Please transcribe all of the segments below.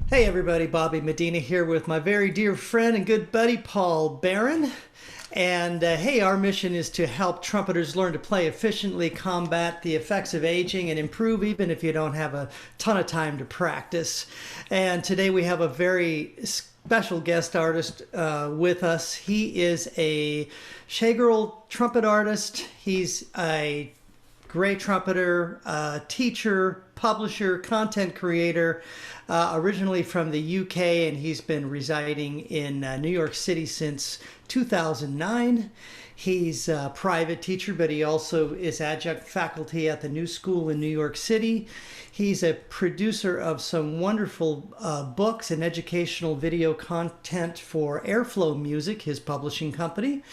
Hey everybody, Bobby Medina here with my very dear friend and good buddy Paul Barron. And hey, our mission is to help trumpeters learn to play efficiently, combat the effects of aging, and improve even if you don't have a ton of time to practice. And today we have a very special guest artist with us. He is a Shagerl trumpet artist. He's a great trumpeter, teacher, publisher, content creator, originally from the UK, and he's been residing in New York City since 2009. He's a private teacher, but he also is adjunct faculty at the New School in New York City. He's a producer of some wonderful books and educational video content for Airflow Music, his publishing company.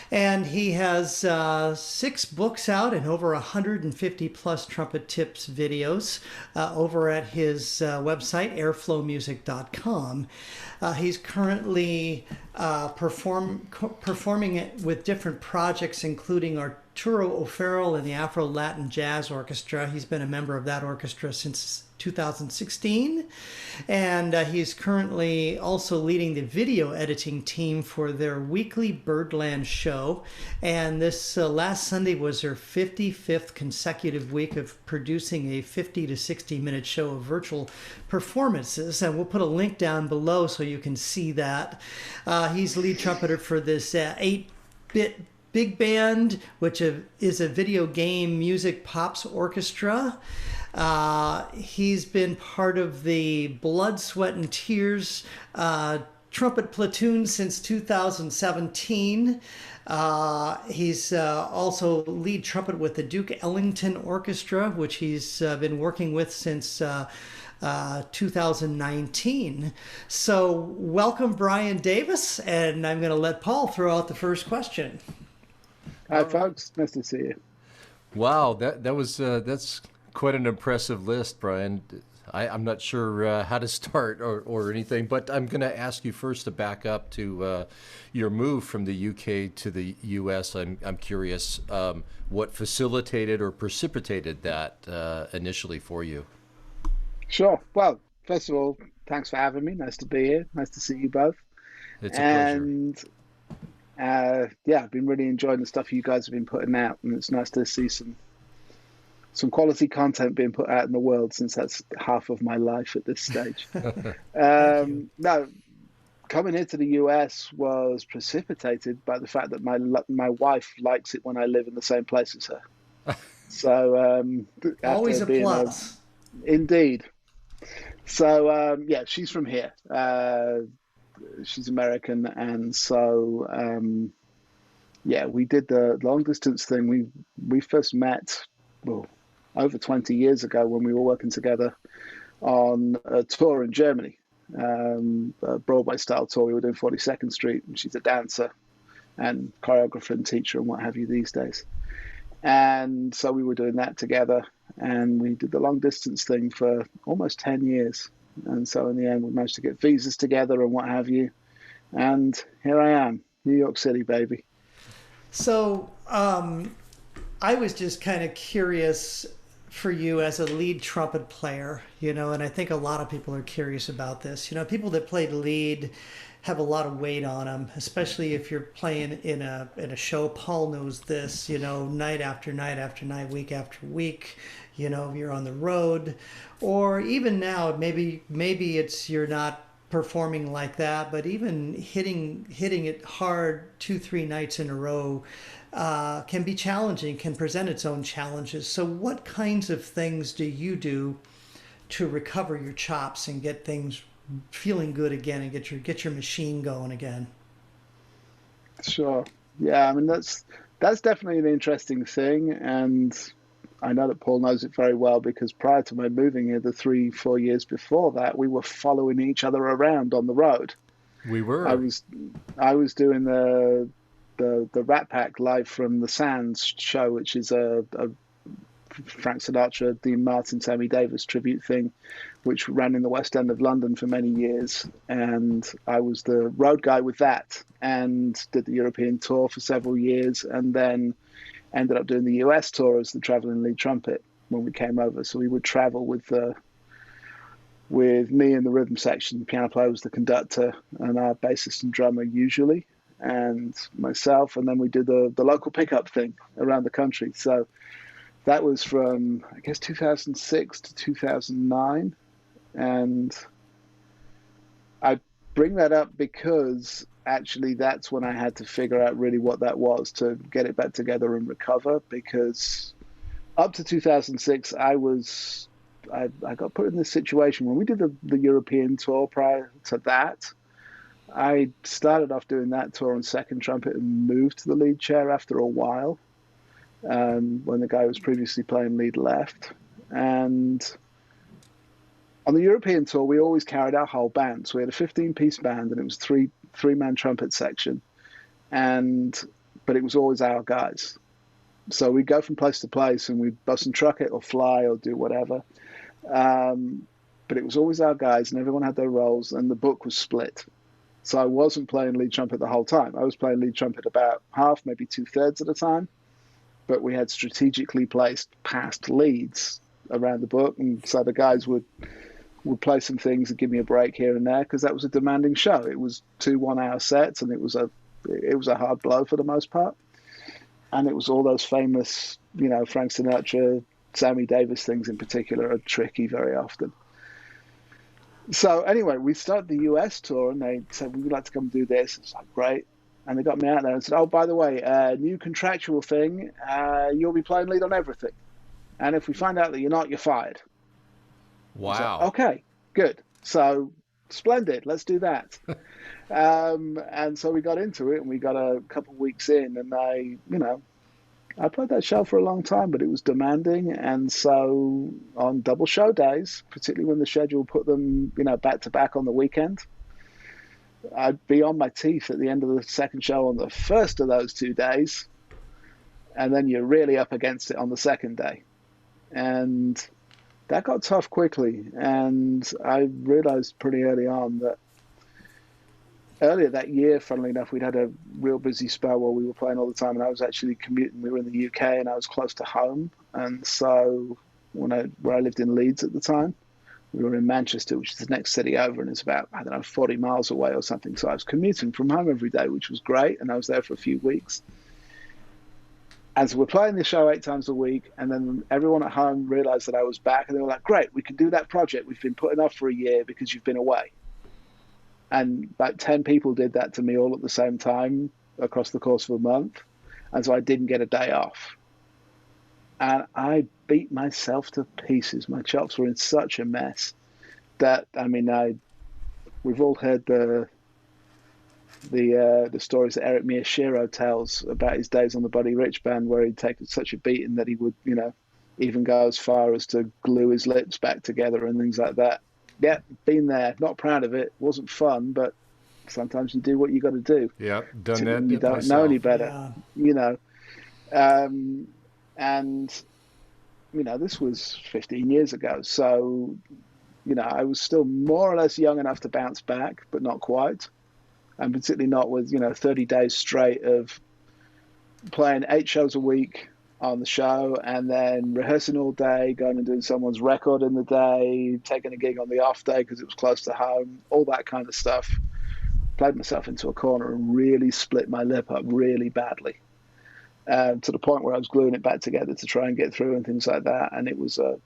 And he has 6 books out and over 150 plus trumpet tips videos over at his website, airflowmusic.com. He's currently performing it with different projects, including Arturo and the Afro Latin Jazz Orchestra. He's been a member of that orchestra since 2016, and he's currently also leading the video editing team for their weekly Birdland show. And this last Sunday was their 55th consecutive week of producing a 50 to 60 minute show of virtual performances, and we'll put a link down below so you can see that. He's lead trumpeter for this 8-bit big band, which is a video game music pops orchestra. He's been part of the Blood, Sweat, and Tears trumpet platoon since 2017. He's also lead trumpet with the Duke Ellington Orchestra, which he's been working with since 2019. So welcome, Bryan Davis, and I'm going to let Paul throw out the first question. Hi, folks. Nice to see you. Wow, that's quite an impressive list, Bryan. I'm not sure how to start or anything, but I'm going to ask you first to back up to your move from the UK to the US. I'm curious what facilitated or precipitated that initially for you. Sure. Well, first of all, thanks for having me. Nice to be here. Nice to see you both. It's a pleasure. Yeah, I've been really enjoying the stuff you guys have been putting out, and it's nice to see some quality content being put out in the world, since that's half of my life at this stage. No, coming here to the US was precipitated by the fact that my wife likes it when I live in the same place as her. So Always a plus. Indeed. So yeah, she's from here. She's American, and so yeah, we did the long distance thing. We first met over 20 years ago when we were working together on a tour in Germany, a Broadway style tour. We were doing 42nd Street, and she's a dancer and choreographer and teacher and what have you these days. And so we were doing that together, and we did the long distance thing for almost 10 years. And so in the end, we managed to get visas together and what have you. And here I am, New York City, baby. So I was just kind of curious for you as a lead trumpet player, and I think a lot of people are curious about this. People that play lead have a lot of weight on them, especially if you're playing in a show. Paul knows this, night after night after night, week after week. You're on the road, or even now, maybe it's you're not performing like that, but even hitting it hard 2-3 nights in a row can be challenging, can present its own challenges. So what kinds of things do you do to recover your chops and get things feeling good again and get your machine going again? Sure. Yeah, I mean that's definitely an interesting thing, and I know that Paul knows it very well, because prior to my moving here, the 3-4 years before that, we were following each other around on the road. We were. I was doing the Rat Pack Live from the Sands show, which is a Frank Sinatra, Dean Martin, Sammy Davis tribute thing, which ran in the West End of London for many years. And I was the road guy with that, and did the European tour for several years, and then ended up doing the US tour as the traveling lead trumpet when we came over. So we would travel with with me in the rhythm section. The piano player was the conductor, and our bassist and drummer usually, and myself. And then we did the local pickup thing around the country. So that was from, I guess, 2006 to 2009. And I bring that up because actually that's when I had to figure out really what that was to get it back together and recover. Because up to 2006, I got put in this situation when we did the European tour. Prior to that, I started off doing that tour on second trumpet and moved to the lead chair after a while, when the guy who was previously playing lead left. And on the European tour, we always carried our whole band. So we had a 15-piece band, and it was three-man trumpet section, but it was always our guys. So we'd go from place to place, and we'd bus and truck it or fly or do whatever. But it was always our guys, and everyone had their roles, and the book was split. So I wasn't playing lead trumpet the whole time. I was playing lead trumpet about half, maybe 2/3 of the time. But we had strategically placed past leads around the book, and so the guys would play some things and give me a break here and there, because that was a demanding show. It was 2 one-hour sets, and it was a hard blow for the most part. And it was all those famous, Frank Sinatra, Sammy Davis things in particular are tricky very often. So anyway, we started the US tour, and they said, we would like to come do this. It's like, great. And they got me out there and said, oh, by the way, new contractual thing, you'll be playing lead on everything. And if we find out that you're not, you're fired. Wow. Like, okay, good. So splendid. Let's do that. And so we got into it, and we got a couple of weeks in, and I played that show for a long time, but it was demanding. And so on double show days, particularly when the schedule put them, back to back on the weekend, I'd be on my teeth at the end of the second show on the first of those 2 days. And then you're really up against it on the second day. And that got tough quickly. And I realized pretty early on that earlier that year, funnily enough, we'd had a real busy spell where we were playing all the time, and I was actually commuting. We were in the UK, and I was close to home. And so where I lived in Leeds at the time, we were in Manchester, which is the next city over, and it's about, 40 miles away or something. So I was commuting from home every day, which was great, and I was there for a few weeks. And so we're playing the show 8 times a week, and then everyone at home realized that I was back, and they were like, great, we can do that project we've been putting off for a year because you've been away. And about 10 people did that to me all at the same time across the course of a month. And so I didn't get a day off. And I beat myself to pieces. My chops were in such a mess that, we've all heard the stories that Eric Miyashiro tells about his days on the Buddy Rich band, where he'd taken such a beating that he would, even go as far as to glue his lips back together and things like that. Yeah, been there. Not proud of it. Wasn't fun, but sometimes you do what you got to do. Yeah, done that. You don't know any better, And this was 15 years ago, so I was still more or less young enough to bounce back, but not quite, and particularly not with 30 days straight of playing 8 shows a week on the show, and then rehearsing all day, going and doing someone's record in the day, taking a gig on the off day because it was close to home, all that kind of stuff. Played myself into a corner and really split my lip up really badly, to the point where I was gluing it back together to try and get through and things like that. And it was a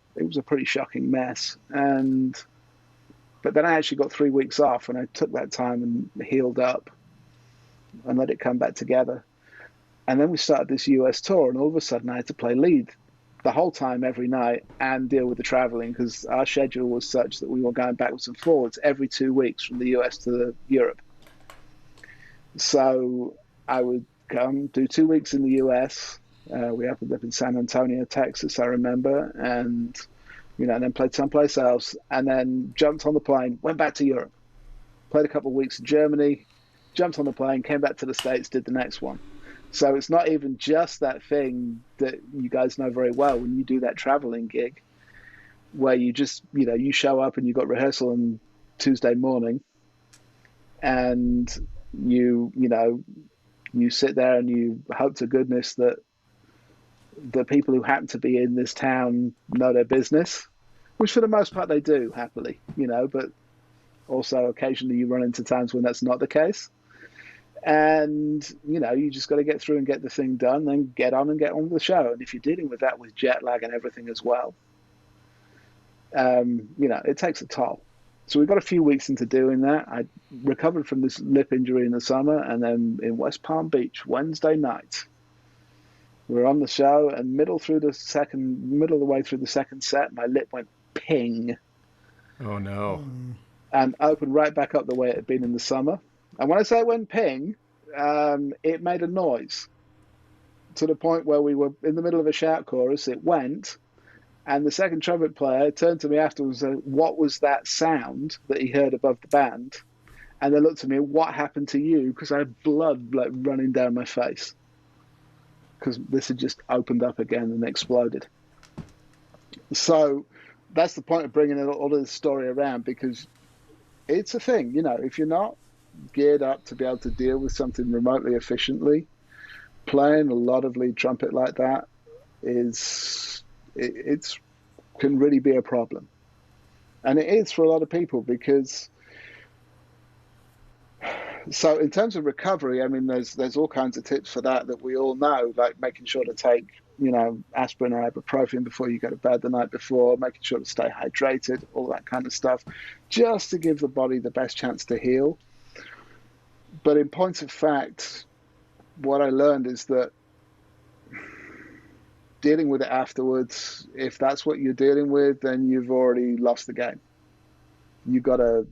pretty shocking mess. But then I actually got 3 weeks off, and I took that time and healed up and let it come back together. And then we started this US tour, and all of a sudden I had to play lead the whole time, every night, and deal with the traveling, because our schedule was such that we were going backwards and forwards every 2 weeks from the US to Europe. So I would come do 2 weeks in the US. We happened up in San Antonio, Texas, I remember, and then played someplace else, and then jumped on the plane, went back to Europe, played a couple of weeks in Germany, jumped on the plane, came back to the States, did the next one. So it's not even just that thing that you guys know very well when you do that traveling gig, where you just, you show up and you've got rehearsal on Tuesday morning, and you sit there and you hope to goodness that the people who happen to be in this town know their business, which for the most part they do happily, but also occasionally you run into times when that's not the case. And, you just got to get through and get the thing done, then get on with the show. And if you're dealing with that with jet lag and everything as well, it takes a toll. So we got a few weeks into doing that. I recovered from this lip injury in the summer, and then in West Palm Beach, Wednesday night, we were on the show, and middle of the way through the second set, my lip went ping. Oh, no. And opened right back up the way it had been in the summer. And when I say it went ping, it made a noise to the point where we were in the middle of a shout chorus. It went, and the second trumpet player turned to me afterwards and said, "What was that sound that he heard above the band?" And they looked at me, "What happened to you?" Because I had blood running down my face. Because this had just opened up again and exploded. So that's the point of bringing all of this story around, because it's a thing. If you're not geared up to be able to deal with something remotely efficiently, playing a lot of lead trumpet like that can really be a problem. And it is for a lot of people, because so in terms of recovery, I mean, there's all kinds of tips for that we all know, like making sure to take aspirin or ibuprofen before you go to bed the night before, making sure to stay hydrated, all that kind of stuff, just to give the body the best chance to heal. But in point of fact, what I learned is that dealing with it afterwards, if that's what you're dealing with, then you've already lost the game. You got to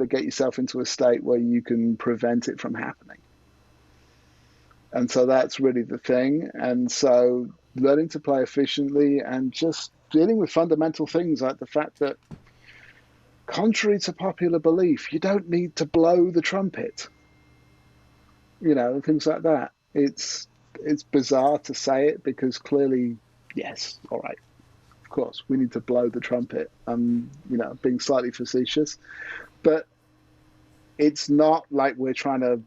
get yourself into a state where you can prevent it from happening. And so that's really the thing. And so learning to play efficiently and just dealing with fundamental things like the fact that, contrary to popular belief, you don't need to blow the trumpet. Things like that. It's bizarre to say it, because clearly, yes, all right, of course, we need to blow the trumpet. Being slightly facetious, but it's not like we're trying to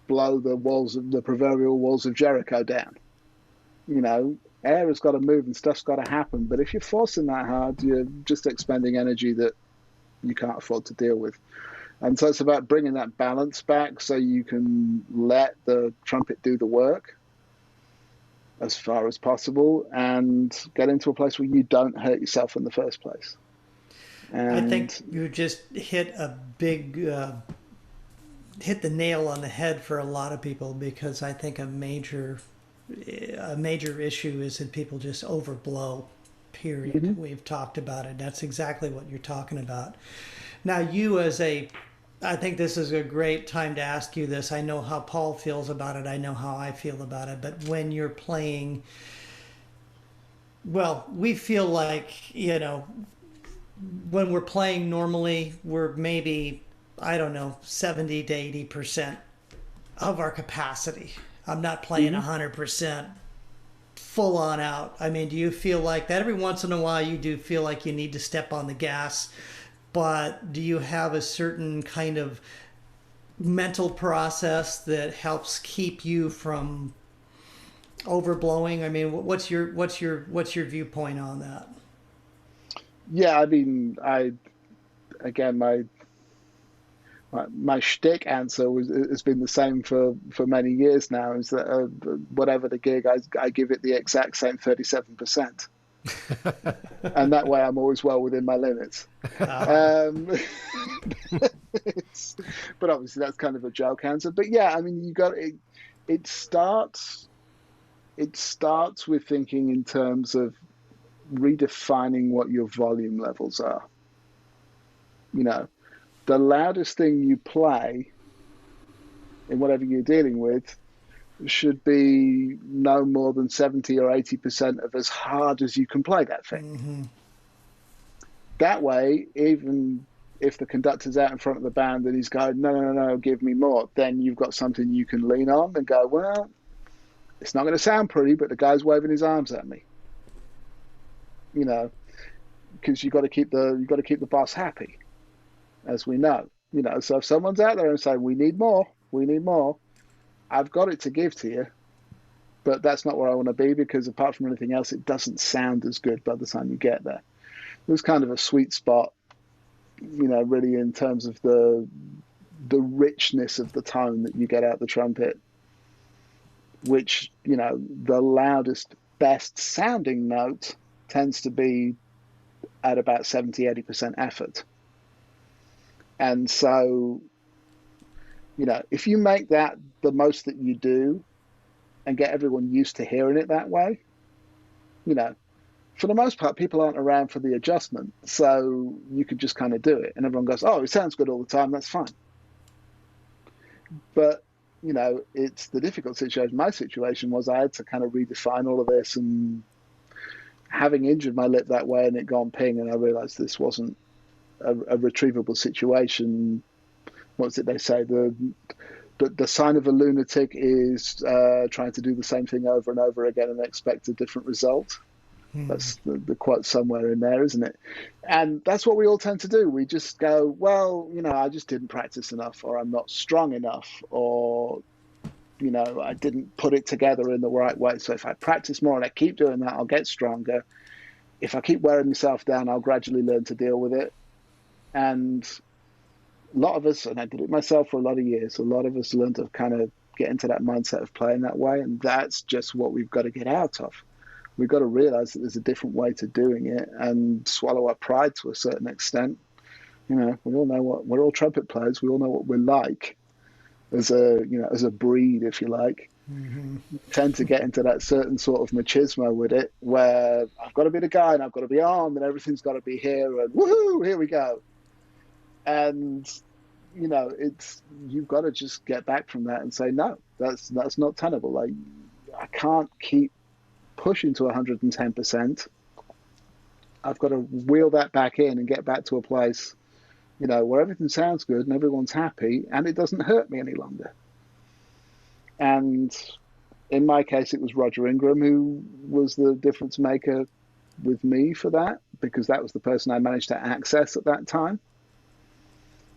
blow the proverbial walls of Jericho down. Air has got to move and stuff's got to happen. But if you're forcing that hard, you're just expending energy that you can't afford to deal with. And so it's about bringing that balance back so you can let the trumpet do the work as far as possible and get into a place where you don't hurt yourself in the first place. And I think you just hit a big, hit the nail on the head for a lot of people, because I think a major issue is that people just overblow, period. Mm-hmm. We've talked about it. That's exactly what you're talking about. Now, I think this is a great time to ask you this. I know how Paul feels about it. I know how I feel about it. But when you're playing, well, we feel like, when we're playing normally, we're maybe, 70 to 80% of our capacity. I'm not playing 100% full on out. I mean, do you feel like that every once in a while you do feel like you need to step on the gas? But do you have a certain kind of mental process that helps keep you from overblowing? I mean, what's your viewpoint on that? Yeah, I mean, my shtick answer has been the same for many years now. Is that whatever the gig, I give it the exact same 37%. And that way I'm always well within my limits. But obviously that's kind of a joke answer. But yeah, I mean, it starts with thinking in terms of redefining what your volume levels are. The loudest thing you play in whatever you're dealing with should be no more than 70 or 80% of as hard as you can play that thing. Mm-hmm. That way, even if the conductor's out in front of the band and he's going, no, give me more, then you've got something you can lean on and go, well, it's not going to sound pretty, but the guy's waving his arms at me. Because you've got to keep the boss happy, as we know. So if someone's out there and saying, we need more, I've got it to give to you, but that's not where I want to be, because apart from anything else, it doesn't sound as good by the time you get there. was kind of a sweet spot, really in terms of the richness of the tone that you get out the trumpet, which, the loudest, best sounding note tends to be at about 70-80% effort. And so, if you make that the most that you do and get everyone used to hearing it that way, for the most part, people aren't around for the adjustment. So you could just kind of do it. And everyone goes, oh, it sounds good all the time. That's fine. But, it's the difficult situation. My situation was I had to kind of redefine all of this, and having injured my lip that way and it gone ping, and I realized this wasn't a retrievable situation. What's it they say? The sign of a lunatic is trying to do the same thing over and over again and expect a different result. That's the quote somewhere in there, isn't it? And that's what we all tend to do. We just go, well, I just didn't practice enough, or I'm not strong enough, or, I didn't put it together in the right way. So if I practice more and I keep doing that, I'll get stronger. If I keep wearing myself down, I'll gradually learn to deal with it. And a lot of us, and I did it myself for a lot of years, a lot of us learn to kind of get into that mindset of playing that way. And that's just what we've got to get out of. We've got to realize that there's a different way to doing it and swallow our pride to a certain extent. We all know we're all trumpet players. We all know what we're like as a breed, if you like. Mm-hmm. Tend to get into that certain sort of machismo with it, where I've got to be the guy and I've got to be armed and everything's got to be here and woohoo, here we go. And you've got to just get back from that and say, no, that's not tenable. Like, I can't keep pushing to 110%. I've got to wheel that back in and get back to a place, where everything sounds good and everyone's happy and it doesn't hurt me any longer. And in my case, it was Roger Ingram who was the difference maker with me for that, because that was the person I managed to access at that time.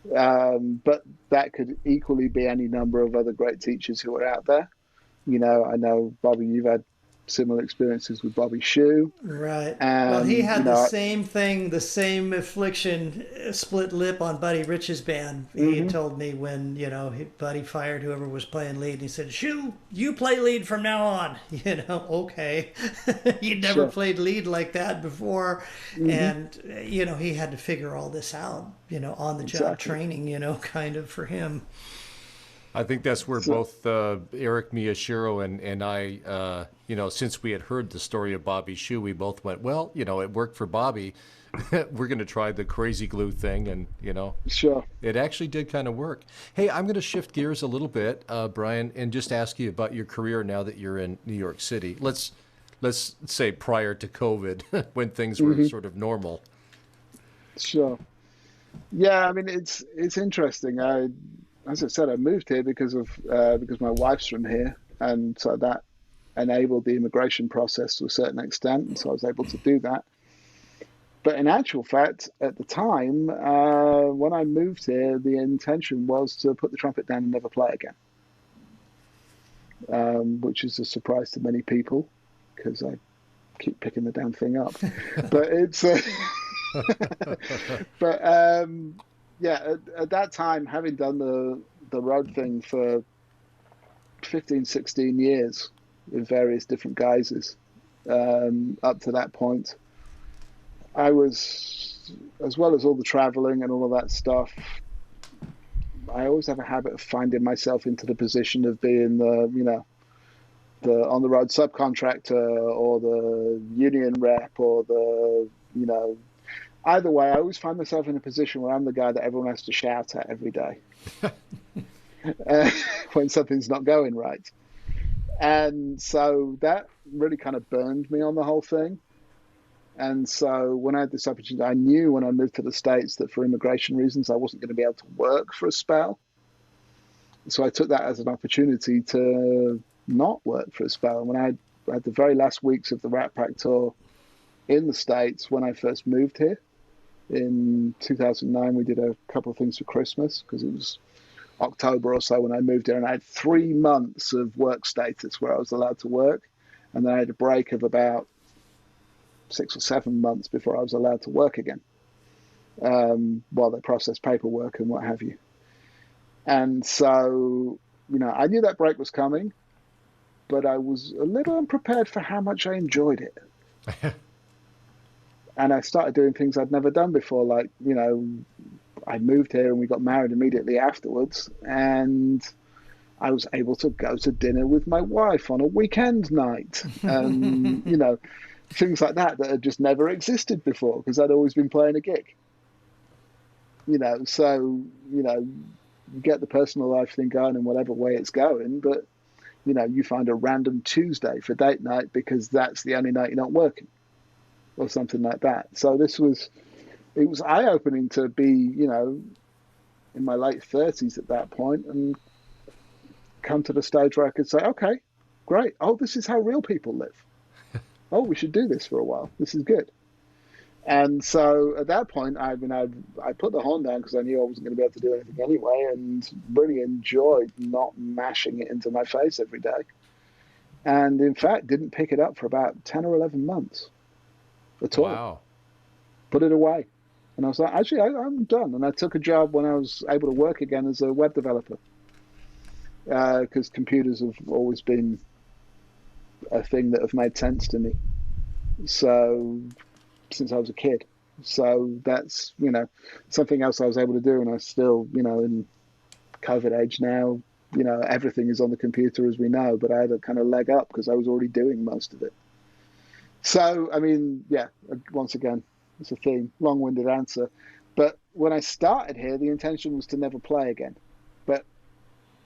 But that could equally be any number of other great teachers who are out there. I know, Bobby, you've had similar experiences with Bobby Shue. Right. Well, he had the same thing, the same affliction, split lip on Buddy Rich's band. He had told me when, Buddy fired whoever was playing lead, and he said, Shue, you play lead from now on. Okay. He'd never played lead like that before. And, he had to figure all this out, on the job training, kind of for him. I think that's where both Eric Miyashiro and I, since we had heard the story of Bobby Shue, we both went, well, it worked for Bobby. We're going to try the crazy glue thing. And, it actually did kind of work. Hey, I'm going to shift gears a little bit, Bryan, and just ask you about your career now that you're in New York City. Let's say prior to COVID, when things were sort of normal. Sure. Yeah, I mean, it's interesting. As I said, I moved here because my wife's from here, and so that enabled the immigration process to a certain extent, and so I was able to do that. But in actual fact, at the time, when I moved here, the intention was to put the trumpet down and never play again, which is a surprise to many people because I keep picking the damn thing up. But it's... at that time, having done the road thing for 15, 16 years in various different guises, up to that point, I was, as well as all the traveling and all of that stuff, I always have a habit of finding myself into the position of being the on the road subcontractor or the union rep or either way, I always find myself in a position where I'm the guy that everyone has to shout at every day when something's not going right. And so that really kind of burned me on the whole thing. And so when I had this opportunity, I knew when I moved to the States that for immigration reasons, I wasn't going to be able to work for a spell. So I took that as an opportunity to not work for a spell. And when I had the very last weeks of the Rat Pack tour in the States, when I first moved here in 2009, we did a couple of things for Christmas because it was October or so when I moved here, and I had 3 months of work status where I was allowed to work. And then I had a break of about 6 or 7 months before I was allowed to work again, while they processed paperwork and what have you. And so, I knew that break was coming, but I was a little unprepared for how much I enjoyed it. And I started doing things I'd never done before. Like, I moved here and we got married immediately afterwards. And I was able to go to dinner with my wife on a weekend night. Things like that had just never existed before because I'd always been playing a gig. So, you get the personal life thing going in whatever way it's going, but, you find a random Tuesday for date night because that's the only night you're not working or something like that. So it was eye-opening to be, in my late 30s at that point and come to the stage where I could say, okay, great. Oh, this is how real people live. Oh, we should do this for a while. This is good. And so at that point, I put the horn down because I knew I wasn't going to be able to do anything anyway, and really enjoyed not mashing it into my face every day. And in fact, didn't pick it up for about 10 or 11 months at all. Wow. Put it away. And I was like, actually, I'm done. And I took a job when I was able to work again as a web developer, because computers have always been a thing that have made sense to me. So since I was a kid. So that's, something else I was able to do. And I still, in COVID age now, everything is on the computer as we know, but I had a kind of leg up because I was already doing most of it. So, once again, it's a theme, long-winded answer. But when I started here, the intention was to never play again. But,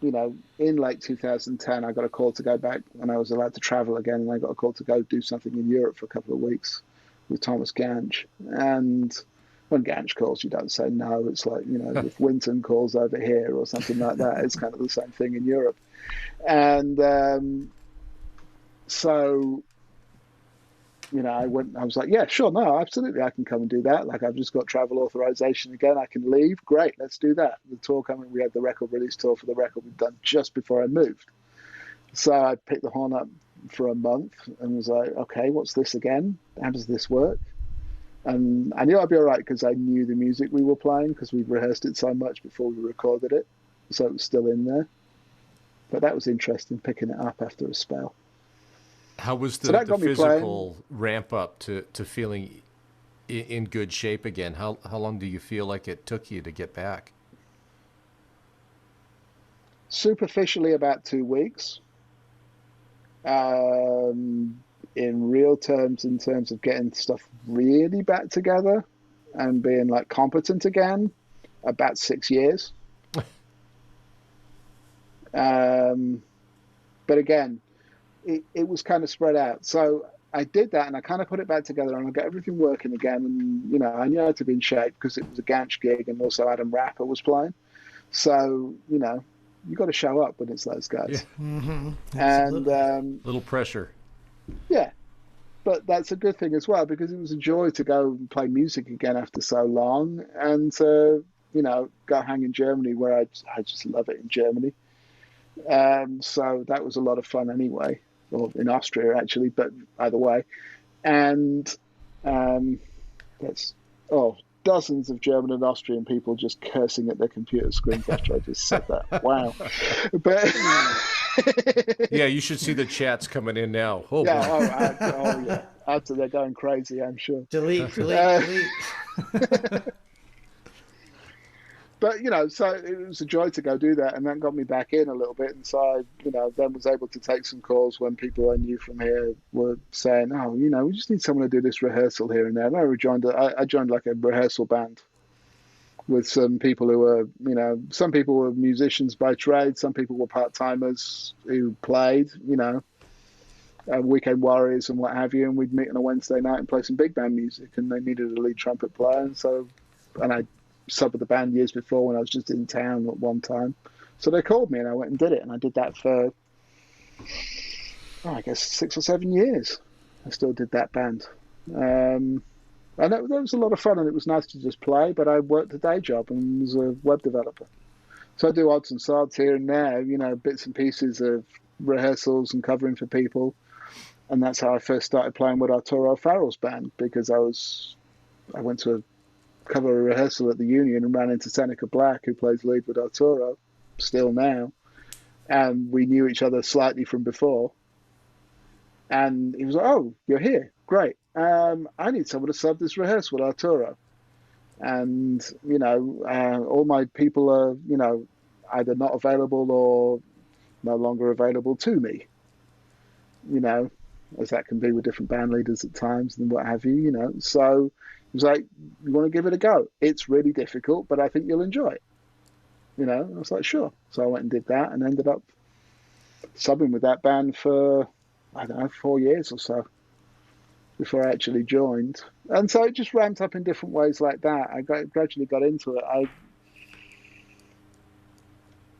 in late 2010, I got a call to go back when I was allowed to travel again. And I got a call to go do something in Europe for a couple of weeks with Thomas Gange. And when Gange calls, you don't say no. It's like, if Winton calls over here or something like that, it's kind of the same thing in Europe. And so, I was like, yeah, sure, no, absolutely, I can come and do that. Like, I've just got travel authorization again. I can leave. Great, let's do that. The tour coming, we had the record release tour for the record we'd done just before I moved. So I picked the horn up for a month and was like, okay, what's this again? How does this work? And I knew I'd be all right because I knew the music we were playing because we'd rehearsed it so much before we recorded it. So it was still in there. But that was interesting, picking it up after a spell. How was the physical ramp up to feeling in good shape again? How long do you feel like it took you to get back? Superficially, about 2 weeks. In real terms, in terms of getting stuff really back together and being like competent again, about 6 years. But again, it was kind of spread out. So I did that and I kind of put it back together and I got everything working again. And, I knew I had to be in shape because it was a Ganch gig and also Adam Rapper was playing. So, you got to show up when it's those guys. Yeah. Mm-hmm. And little pressure. Yeah, but that's a good thing as well because it was a joy to go and play music again after so long, and to go hang in Germany where I just love it in Germany. So that was a lot of fun anyway, or in Austria actually, but either way, and dozens of German and Austrian people just cursing at their computer screens after I just said that. Wow. But yeah, you should see the chats coming in now. Oh, yeah, yeah. After they're going crazy, I'm sure. Delete. But, so it was a joy to go do that, and that got me back in a little bit. And so I, then was able to take some calls when people I knew from here were saying, oh, we just need someone to do this rehearsal here and there. And I joined like a rehearsal band with some people who were, some people were musicians by trade, some people were part-timers who played, weekend warriors and what have you. And we'd meet on a Wednesday night and play some big band music, and they needed a lead trumpet player. And I subbed with the band years before when I was just in town at one time. So they called me and I went and did it. And I did that for, I guess, 6 or 7 years. I still did that band. And that was a lot of fun, and it was nice to just play, but I worked a day job and was a web developer. So I do odds and sods here and there, bits and pieces of rehearsals and covering for people. And that's how I first started playing with Arturo Farrell's band, because I went to cover a rehearsal at the Union and ran into Seneca Black, who plays lead with Arturo, still now. And we knew each other slightly from before. And he was like, "Oh, you're here. Great. I need someone to sub this rehearsal with Arturo." And, all my people are, either not available or no longer available to me, as that can be with different band leaders at times and what have you, So he was like, "You want to give it a go? It's really difficult, but I think you'll enjoy it." I was like, "Sure." So I went and did that and ended up subbing with that band for, I don't know, 4 years or so before I actually joined. And so it just ramped up in different ways like that. I gradually got into it.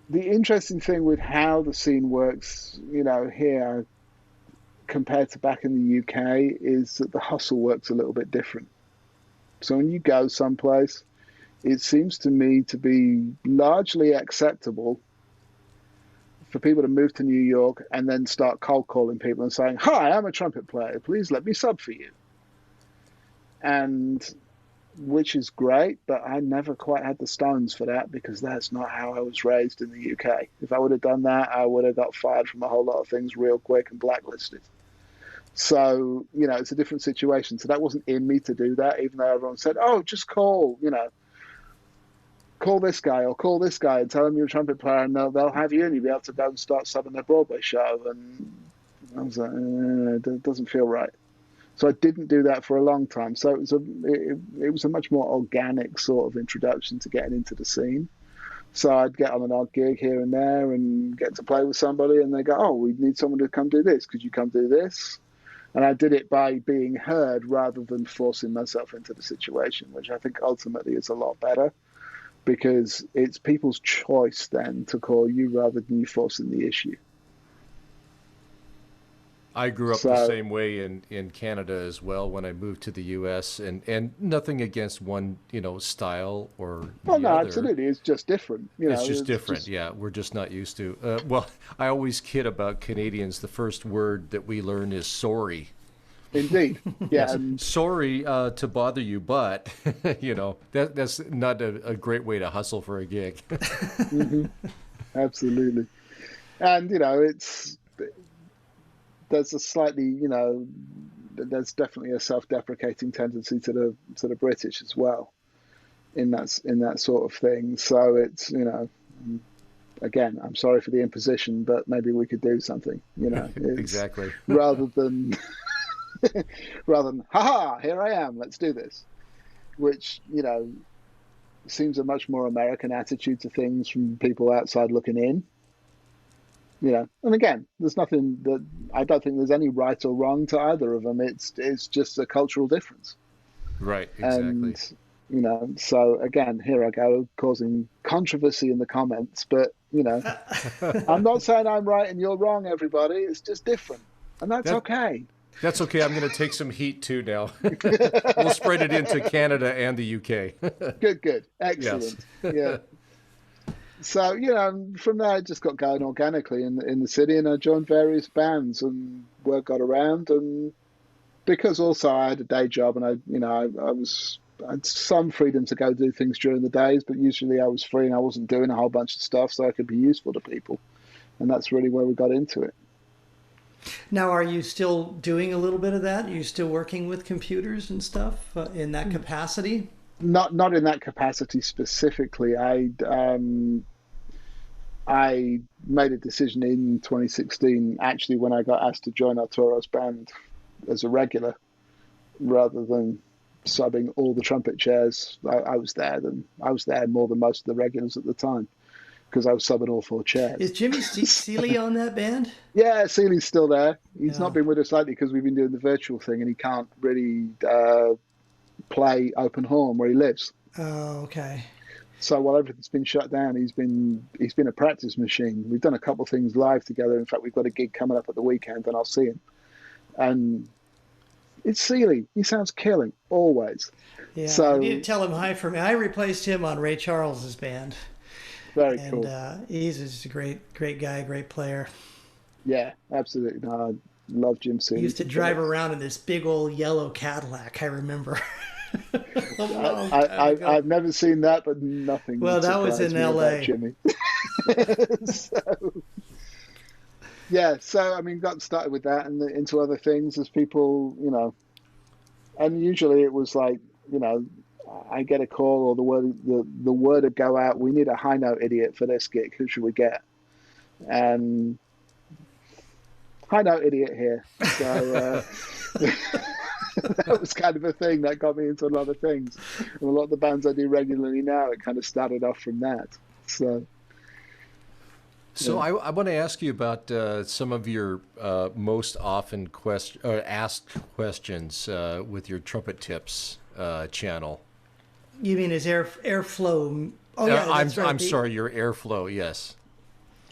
The interesting thing with how the scene works, here compared to back in the UK, is that the hustle works a little bit different. So when you go someplace, it seems to me to be largely acceptable for people to move to New York and then start cold calling people and saying, "Hi, I'm a trumpet player. Please let me sub for you." And which is great, but I never quite had the stones for that, because that's not how I was raised in the UK. If I would have done that, I would have got fired from a whole lot of things real quick and blacklisted. So, it's a different situation. So that wasn't in me to do that, even though everyone said, "Oh, just call this guy or call this guy and tell them you're a trumpet player, and they'll have you and you'll be able to go and start subbing their Broadway show." And I was like, it doesn't feel right. So I didn't do that for a long time. So it was a much more organic sort of introduction to getting into the scene. So I'd get on an odd gig here and there and get to play with somebody, and they go, "Oh, we need someone to come do this. Could you come do this?" And I did it by being heard rather than forcing myself into the situation, which I think ultimately is a lot better, because it's people's choice then to call you rather than you forcing the issue. I grew up the same way in Canada as well when I moved to the U.S. and nothing against one, style or well, no, other. Absolutely. It's just different. It's just different. Yeah, we're just not used to. Well, I always kid about Canadians. The first word that we learn is sorry. Indeed. Yeah. Sorry to bother you, but, that's not a great way to hustle for a gig. Mm-hmm. Absolutely. And, there's a slightly, there's definitely a self-deprecating tendency to the British as well in that sort of thing. So it's, again, I'm sorry for the imposition, but maybe we could do something, Exactly. rather than haha, here I am, let's do this, which, seems a much more American attitude to things from people outside looking in. And again, there's nothing that I don't think there's any right or wrong to either of them. It's just a cultural difference. Right, exactly. And, so again, here I go causing controversy in the comments, but, I'm not saying I'm right and you're wrong, everybody. It's just different. And that's okay. That's okay. I'm going to take some heat too now. We'll spread it into Canada and the UK. Good. Excellent. Yes. Yeah. So, from there, I just got going organically in the city, and I joined various bands and word got around. And because also I had a day job, and I had some freedom to go do things during the days, but usually I was free and I wasn't doing a whole bunch of stuff, so I could be useful to people. And that's really where we got into it. Now, are you still doing a little bit of that? Are you still working with computers and stuff in that capacity? Not in that capacity specifically. I made a decision in 2016, actually, when I got asked to join Arturo's band as a regular, rather than subbing all the trumpet chairs. I was there more than most of the regulars at the time, because I was subbing all 4 chairs. Is Jimmy Seeley on that band? Yeah, Seeley's still there. He's not been with us lately because we've been doing the virtual thing, and he can't really play open horn where he lives. Oh, okay. So while everything's been shut down, he's been a practice machine. We've done a couple of things live together. In fact, we've got a gig coming up at the weekend, and I'll see him. And it's Seeley. He sounds killing always. Yeah, so you need to tell him hi for me. I replaced him on Ray Charles's band. Very cool. And he's just a great guy, great player. Yeah, absolutely. No, love Jim Seeley. Used to drive around in this big old yellow Cadillac, I remember. I've never seen that, but nothing. Well, that was in LA. Jimmy. So I mean, got started with that and into other things as people, and usually it was like, I get a call or the word would go out, we need a high note idiot for this gig. Who should we get? And high note idiot here. So that was kind of a thing that got me into a lot of things. And a lot of the bands I do regularly now, it kind of started off from that. So I want to ask you about some of your most often asked questions with your Trumpet Tips channel. You mean his airflow? Oh yeah, I'm sorry, your airflow. Yes.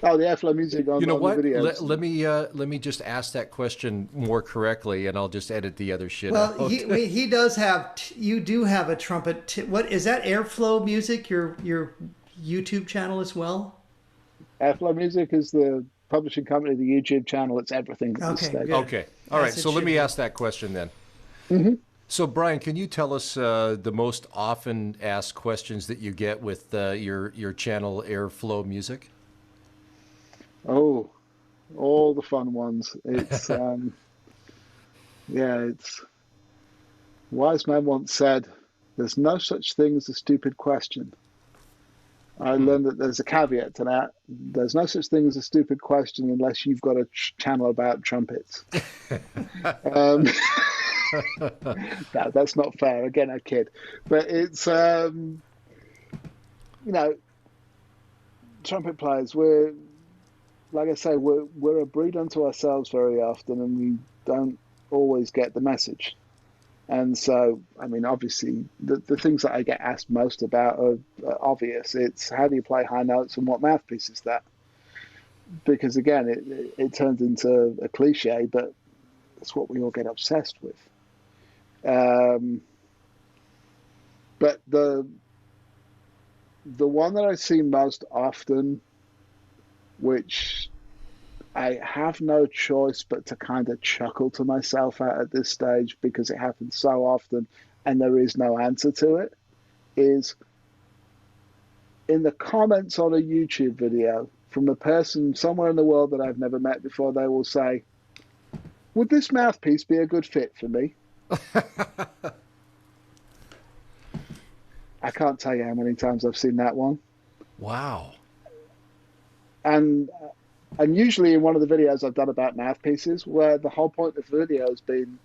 Oh, the airflow music on, you know on what? the videos. Let me just ask that question more correctly, and I'll just edit the other shit out. Well, he does have. You do have a trumpet. What is that? Airflow music? Your YouTube channel as well? Airflow Music is the publishing company, the YouTube channel. It's everything. Okay. All right. So let me ask that question then. Mm-hmm. So, Bryan, can you tell us the most often asked questions that you get with your channel, Airflow Music? Oh, all the fun ones. It's it's wise man once said, "There's no such thing as a stupid question." I learned that there's a caveat to that. There's no such thing as a stupid question unless you've got a channel about trumpets. No, that's not fair. Again, I kid. But it's, trumpet players, like I say, we're a breed unto ourselves very often, and we don't always get the message. And so, I mean, obviously, the things that I get asked most about are obvious. It's how do you play high notes and what mouthpiece is that? Because again, it turns into a cliche, but it's what we all get obsessed with. But the one that I see most often, which I have no choice but to kind of chuckle to myself at this stage because it happens so often and there is no answer to it, is in the comments on a YouTube video from a person somewhere in the world that I've never met before. They will say, "Would this mouthpiece be a good fit for me?" I can't tell you how many times I've seen that one. Wow. And usually in one of the videos I've done about mouthpieces, where the whole point of the video has been,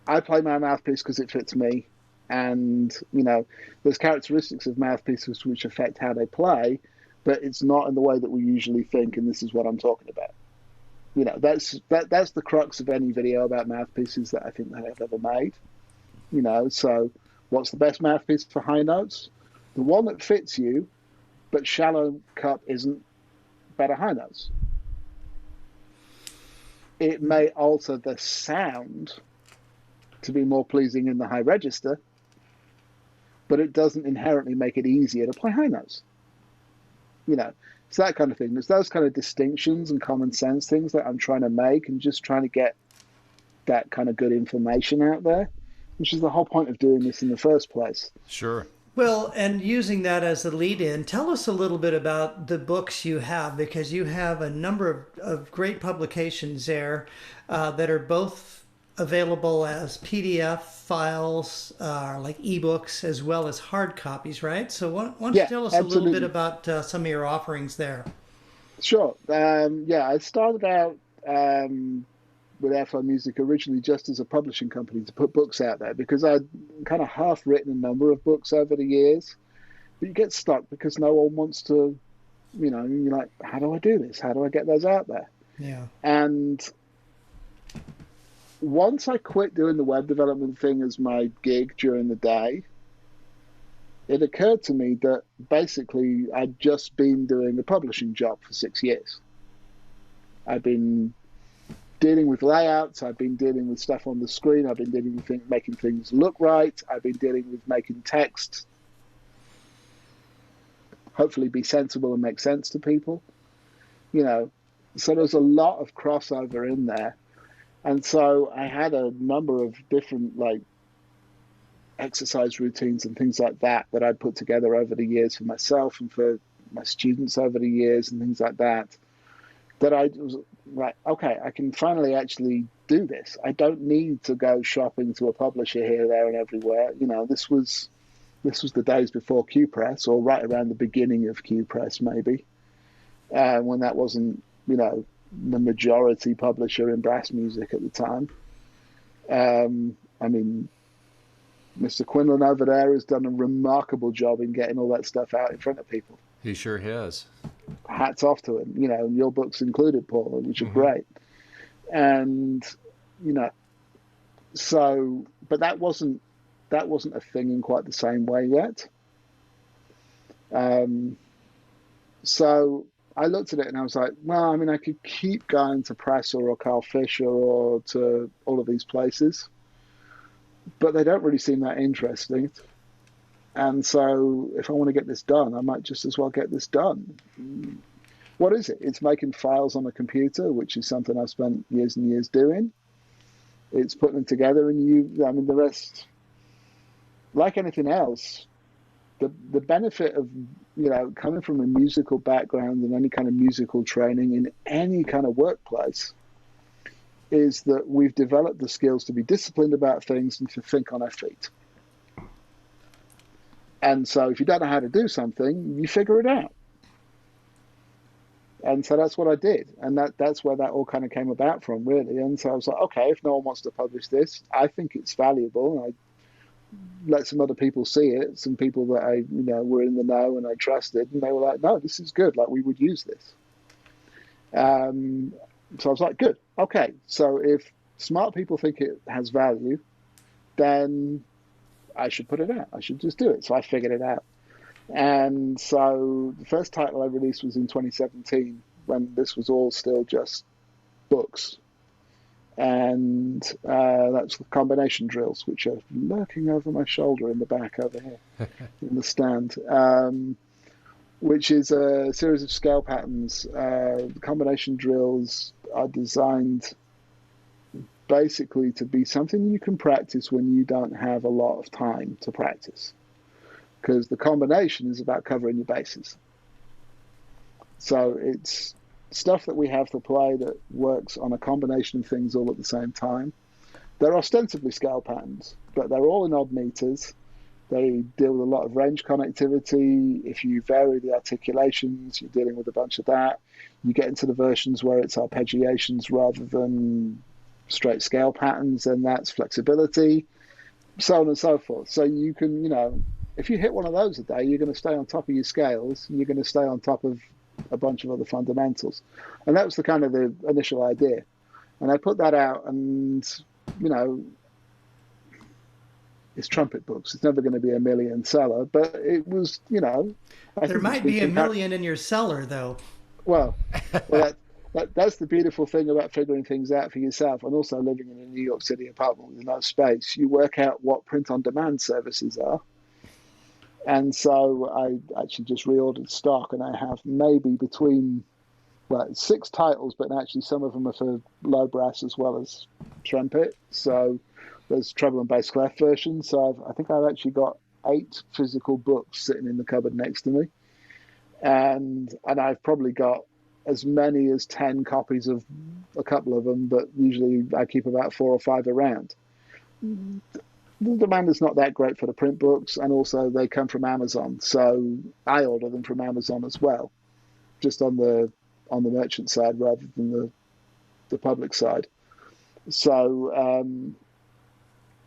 I play my mouthpiece because it fits me. And, there's characteristics of mouthpieces which affect how they play, but it's not in the way that we usually think, and this is what I'm talking about. That's the crux of any video about mouthpieces that I think that I've ever made. So what's the best mouthpiece for high notes? The one that fits you, but shallow cup isn't better high notes. It may alter the sound to be more pleasing in the high register, but it doesn't inherently make it easier to play high notes. It's that kind of thing. There's those kind of distinctions and common sense things that I'm trying to make and just trying to get that kind of good information out there, which is the whole point of doing this in the first place. Sure. Well, and using that as a lead-in, tell us a little bit about the books you have, because you have a number of great publications there that are both available as PDF files, like ebooks, as well as hard copies, right? So why don't you tell us a little bit about some of your offerings there? Sure. I started out with Afro Music originally just as a publishing company to put books out there, because I'd kind of half written a number of books over the years, but you get stuck because no one wants to, you're like, how do I do this? How do I get those out there? Yeah. And once I quit doing the web development thing as my gig during the day, it occurred to me that basically I'd just been doing a publishing job for 6 years. I've been dealing with layouts, I've been dealing with stuff on the screen, I've been dealing with making things look right, I've been dealing with making text hopefully be sensible and make sense to people. So there's a lot of crossover in there. And so I had a number of different like exercise routines and things like that I'd put together over the years for myself and for my students over the years and things like that, that I was like, okay, I can finally actually do this. I don't need to go shopping to a publisher here, there, and everywhere. You know, this was the days before Q Press, or right around the beginning of Q Press, maybe, when that wasn't, you know, the majority publisher in brass music at the time. I mean, Mr. Quinlan over there has done a remarkable job in getting all that stuff out in front of people. He sure has. Hats off to him, you know, your books included, Paul, which are great. And, you know, so, but that wasn't a thing in quite the same way yet. So I looked at it and I was like, well, I mean, I could keep going to Presser or Carl Fisher or to all of these places, but they don't really seem that interesting. And so if I want to get this done, I might just as well get this done. What is it? It's making files on a computer, which is something I've spent years and years doing. It's putting them together, and the rest, like anything else, the benefit of, you know, coming from a musical background and any kind of musical training in any kind of workplace is that we've developed the skills to be disciplined about things and to think on our feet. And so if you don't know how to do something, you figure it out. And so that's what I did. And that's where that all kind of came about from, really. And so I was like, okay, if no one wants to publish this, I think it's valuable. And I let some other people see it, some people that I, you know, were in the know and I trusted. And they were like, no, this is good. Like, we would use this. So I was like, good. Okay. So if smart people think it has value, then I should put it out. I should just do it. So I figured it out. And so the first title I released was in 2017, when this was all still just books. And that's the combination drills, which are lurking over my shoulder in the back over here in the stand, which is a series of scale patterns. The combination drills are designed basically to be something you can practice when you don't have a lot of time to practice, because the combination is about covering your bases. So it's stuff that we have to play that works on a combination of things all at the same time. They're ostensibly scale patterns, but they're all in odd meters. They deal with a lot of range connectivity. If you vary the articulations, you're dealing with a bunch of that. You get into the versions where it's arpeggiations rather than straight scale patterns, and that's flexibility, so on and so forth. So you can, you know, if you hit one of those a day, you're going to stay on top of your scales, and you're going to stay on top of a bunch of other fundamentals. And that was the kind of the initial idea. And I put that out, and, you know, it's trumpet books. It's never going to be a million seller, but it was, you know. There might be a million in your cellar, though. Well, that's the beautiful thing about figuring things out for yourself, and also living in a New York City apartment with no space. You work out what print-on-demand services are. And so I actually just reordered stock, and I have maybe between, well, 6 titles, but actually some of them are for low brass as well as trumpet. So there's treble and bass clef versions. So I think I've actually got 8 physical books sitting in the cupboard next to me. And I've probably got as many as 10 copies of a couple of them, but usually I keep about 4 or 5 around. The demand is not that great for the print books, and also they come from Amazon, so I order them from Amazon as well, just on the merchant side rather than the public side. So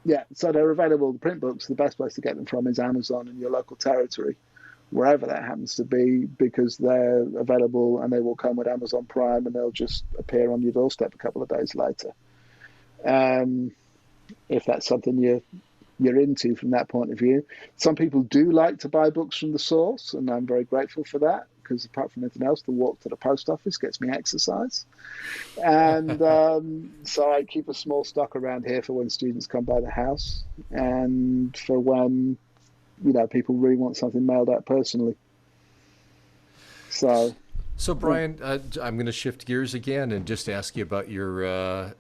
yeah, so they're available. The print books, the best place to get them from is Amazon in your local territory, wherever that happens to be, because they're available and they will come with Amazon Prime, and they'll just appear on your doorstep a couple of days later. If that's something you're into from that point of view. Some people do like to buy books from the source, and I'm very grateful for that, because apart from anything else, the walk to the post office gets me exercise. And so I keep a small stock around here for when students come by the house, and for when, you know, people really want something mailed out personally. So So, Bryan, I'm going to shift gears again and just ask you about your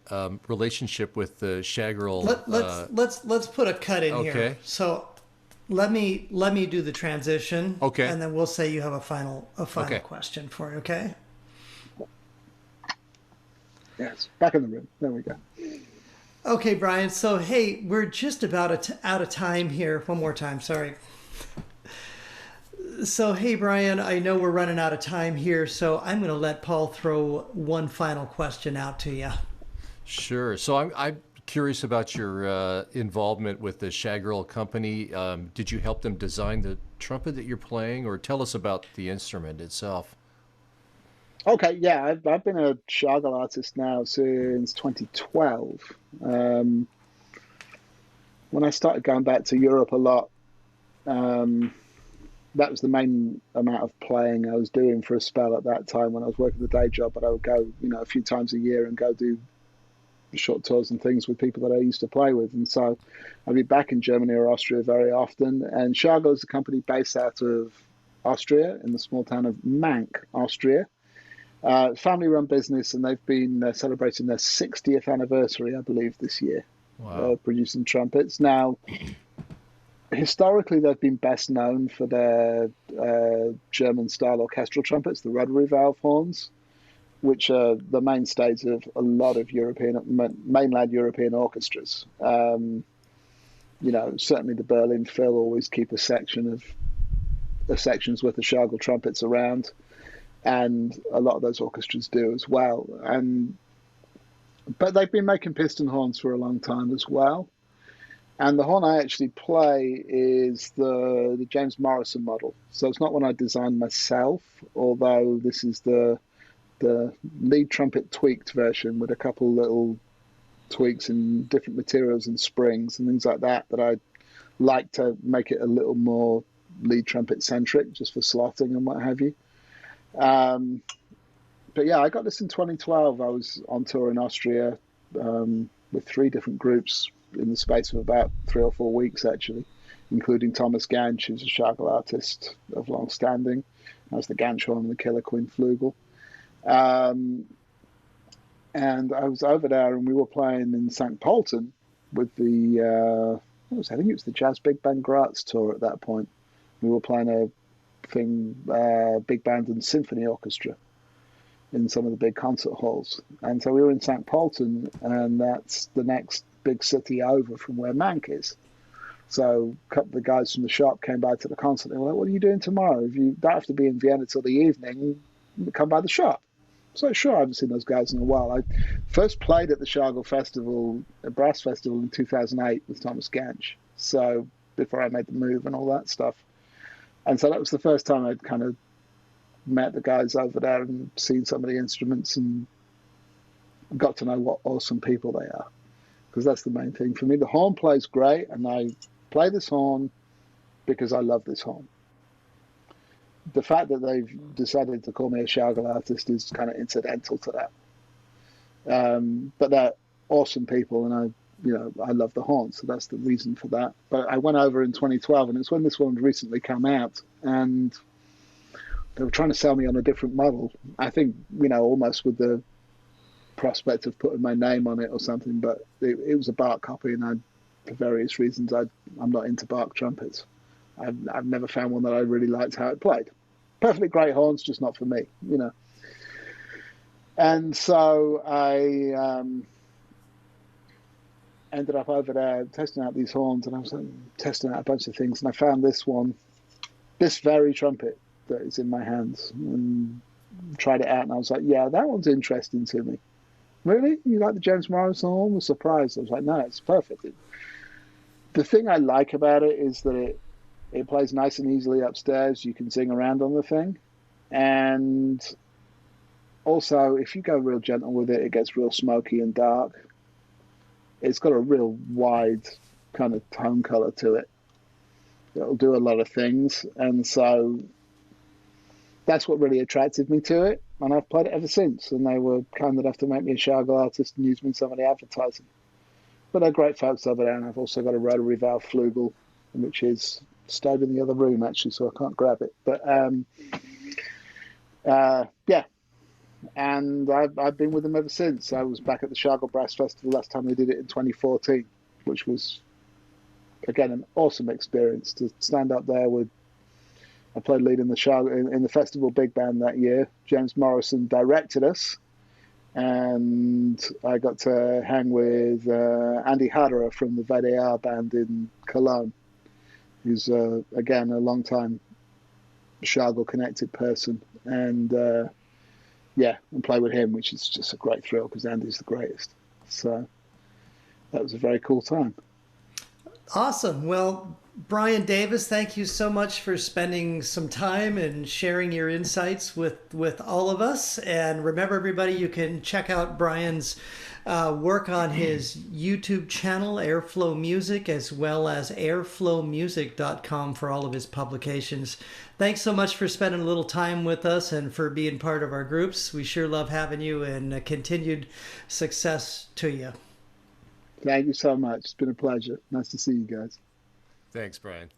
relationship with the Shagerl. Let's put a cut in here. Okay. So let me do the transition. Okay. And then we'll say you have a final Okay. question for you. Okay. Yes, back in the room. There we go. Okay, Bryan. So hey, we're just about out of time here. One more time. Sorry. So, hey, Bryan, I know we're running out of time here, so I'm going to let Paul throw one final question out to you. Sure. So I'm curious about your involvement with the Shagerl company. Did you help them design the trumpet that you're playing, or tell us about the instrument itself? Okay, yeah, I've been a Shagerl artist now since 2012. When I started going back to Europe a lot, that was the main amount of playing I was doing for a spell at that time when I was working the day job. But I would go, a few times a year and go do short tours and things with people that I used to play with. And so I'd be back in Germany or Austria very often. And Shagerl is a company based out of Austria in the small town of Mank, Austria. Family-run business, and they've been celebrating their 60th anniversary, I believe, this year. Wow. Producing trumpets. Now, historically, they've been best known for their German-style orchestral trumpets, the rotary valve horns, which are the mainstays of a lot of mainland European orchestras. Certainly the Berlin Phil always keep a section's worth of Shagerl trumpets around, and a lot of those orchestras do as well. But they've been making piston horns for a long time as well. And the horn I actually play is the James Morrison model. So it's not one I designed myself, although this is the lead trumpet tweaked version with a couple little tweaks in different materials and springs and things like that I like to make it a little more lead trumpet centric, just for slotting and what have you. But yeah, I got this in 2012. I was on tour in Austria with 3 different groups in the space of about 3 or 4 weeks, actually, including Thomas Gansch, who's a Shagerl artist of long standing. That was the Gansch horn and the Killer Queen Flugel. And I was over there, and we were playing in St. Polten with I think it was the Jazz Big Band Graz tour at that point. We were playing a big band and symphony orchestra in some of the big concert halls. And so we were in St. Polten, and that's the next big city over from where Mank is. So a couple of the guys from the shop came by to the concert. They were like, "What are you doing tomorrow? If you don't have to be in Vienna till the evening, come by the shop." So sure, I haven't seen those guys in a while. I first played at the Shagerl Festival, a brass festival in 2008 with Thomas Gansch. So before I made the move and all that stuff. And so that was the first time I'd kind of met the guys over there and seen some of the instruments and got to know what awesome people they are. Because that's the main thing for me. The horn plays great, and I play this horn because I love this horn. The fact that they've decided to call me a Shagerl artist is kind of incidental to that. But they're awesome people, and I love the horn, so that's the reason for that. But I went over in 2012, and it's when this one had recently come out, and they were trying to sell me on a different model. I think, almost with the prospect of putting my name on it or something, but it was a Bach copy, and for various reasons, I'm not into Bach trumpets. I've never found one that I really liked how it played. Perfectly great horns, just not for me, And so I ended up over there testing out these horns, and I was testing out a bunch of things, and I found this very trumpet that is in my hands, and tried it out, and I was like, yeah, that one's interesting to me. Really? You like the James Morrison horn? I was surprised. I was like, no, it's perfect. The thing I like about it is that it plays nice and easily upstairs. You can sing around on the thing. And also, if you go real gentle with it, it gets real smoky and dark. It's got a real wide kind of tone color to it. It'll do a lot of things. And so that's what really attracted me to it. And I've played it ever since. And they were kind enough to make me a Shagerl artist and use me in some of the advertising. But they're great folks over there. And I've also got a rotary valve Flugel, which is stowed in the other room, actually, so I can't grab it. But Yeah, and I've been with them ever since. I was back at the Shagerl Brass Festival last time they did it in 2014, which was again an awesome experience to stand up there with. I played lead in the in the festival big band that year. James Morrison directed us, and I got to hang with Andy Harderer from the VDR band in Cologne, who's again a long time Shagerl connected person, and yeah, and play with him, which is just a great thrill because Andy's the greatest. So that was a very cool time. Awesome. Well, Bryan Davis, thank you so much for spending some time and sharing your insights with all of us. And remember, everybody, you can check out Bryan's work on his YouTube channel, Airflow Music, as well as airflowmusic.com for all of his publications. Thanks so much for spending a little time with us and for being part of our groups. We sure love having you, and continued success to you. Thank you so much. It's been a pleasure. Nice to see you guys. Thanks, Bryan.